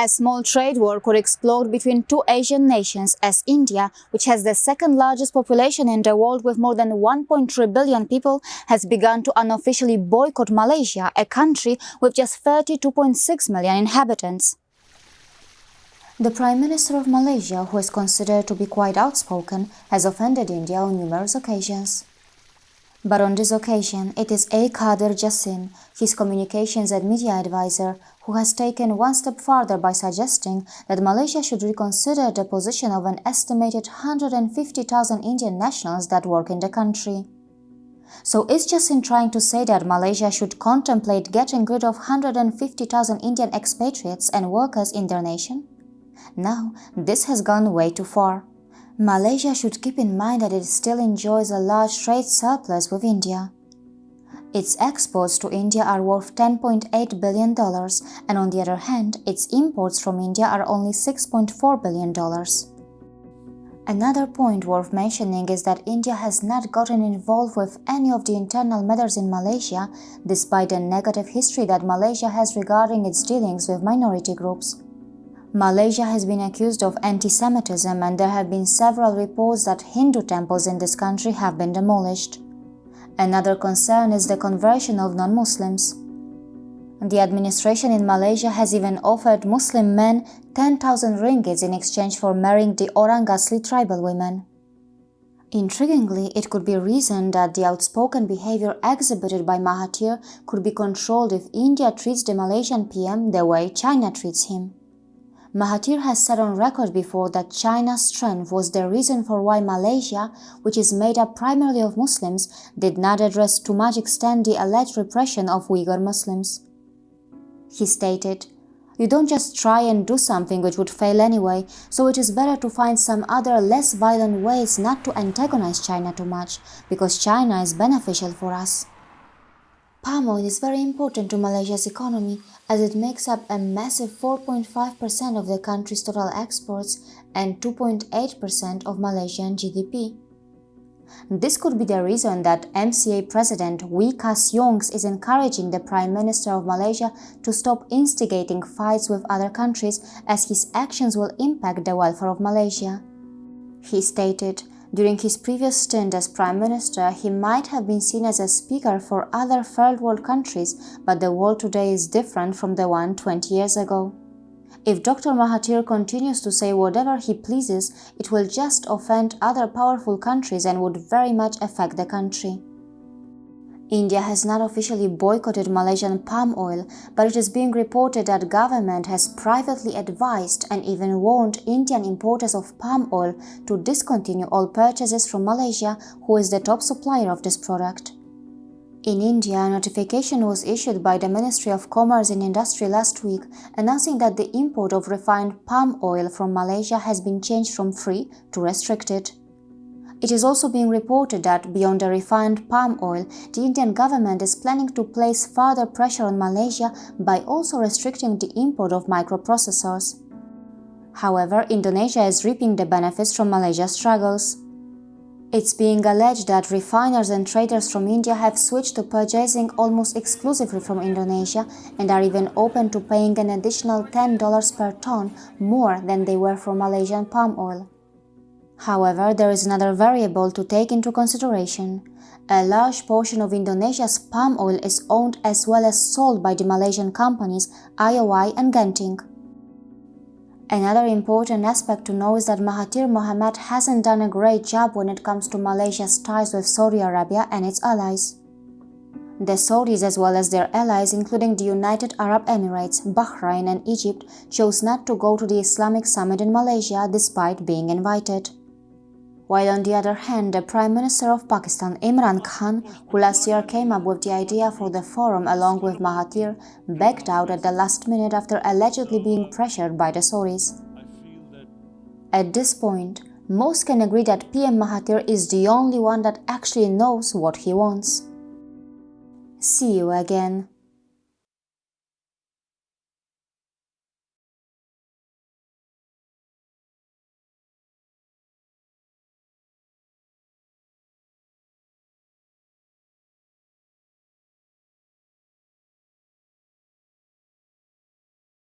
A small trade war could explode between two Asian nations as India, which has the second largest population in the world with more than 1.3 billion people, has begun to unofficially boycott Malaysia, a country with just 32.6 million inhabitants. The Prime Minister of Malaysia, who is considered to be quite outspoken, has offended India on numerous occasions. But on this occasion, it is A. Kadir Jassin, his communications and media advisor, who has taken one step further by suggesting that Malaysia should reconsider the position of an estimated 150,000 Indian nationals that work in the country. So is Jassin trying to say that Malaysia should contemplate getting rid of 150,000 Indian expatriates and workers in their nation? Now, this has gone way too far. Malaysia should keep in mind that it still enjoys a large trade surplus with India. Its exports to India are worth $10.8 billion, and on the other hand, its imports from India are only $6.4 billion. Another point worth mentioning is that India has not gotten involved with any of the internal matters in Malaysia, despite the negative history that Malaysia has regarding its dealings with minority groups. Malaysia has been accused of anti-Semitism, and there have been several reports that Hindu temples in this country have been demolished. Another concern is the conversion of non-Muslims. The administration in Malaysia has even offered Muslim men 10,000 ringgits in exchange for marrying the Orang Asli tribal women. Intriguingly, it could be reasoned that the outspoken behavior exhibited by Mahatir could be controlled if India treats the Malaysian PM the way China treats him. Mahatir has said on record before that China's strength was the reason for why Malaysia, which is made up primarily of Muslims, did not address to much extent the alleged repression of Uyghur Muslims. He stated, "You don't just try and do something which would fail anyway, so it is better to find some other less violent ways not to antagonize China too much, because China is beneficial for us." Palm oil is very important to Malaysia's economy as it makes up a massive 4.5% of the country's total exports and 2.8% of Malaysian GDP. This could be the reason that MCA President Wee Ka Seong is encouraging the Prime Minister of Malaysia to stop instigating fights with other countries, as his actions will impact the welfare of Malaysia. He stated, during his previous stint as Prime Minister, he might have been seen as a speaker for other third world countries, but the world today is different from the one 20 years ago. If Dr. Mahathir continues to say whatever he pleases, it will just offend other powerful countries and would very much affect the country. India has not officially boycotted Malaysian palm oil, but it is being reported that government has privately advised and even warned Indian importers of palm oil to discontinue all purchases from Malaysia, who is the top supplier of this product. In India, a notification was issued by the Ministry of Commerce and Industry last week, announcing that the import of refined palm oil from Malaysia has been changed from free to restricted. It is also being reported that, beyond the refined palm oil, the Indian government is planning to place further pressure on Malaysia by also restricting the import of microprocessors. However, Indonesia is reaping the benefits from Malaysia's struggles. It's being alleged that refiners and traders from India have switched to purchasing almost exclusively from Indonesia and are even open to paying an additional $10 per ton more than they were for Malaysian palm oil. However, there is another variable to take into consideration. A large portion of Indonesia's palm oil is owned as well as sold by the Malaysian companies IOI and Genting. Another important aspect to know is that Mahathir Mohamad hasn't done a great job when it comes to Malaysia's ties with Saudi Arabia and its allies. The Saudis, as well as their allies, including the United Arab Emirates, Bahrain and Egypt, chose not to go to the Islamic Summit in Malaysia despite being invited. While on the other hand, the Prime Minister of Pakistan, Imran Khan, who last year came up with the idea for the forum along with Mahathir, backed out at the last minute after allegedly being pressured by the Saudis. At this point, most can agree that PM Mahathir is the only one that actually knows what he wants. See you again.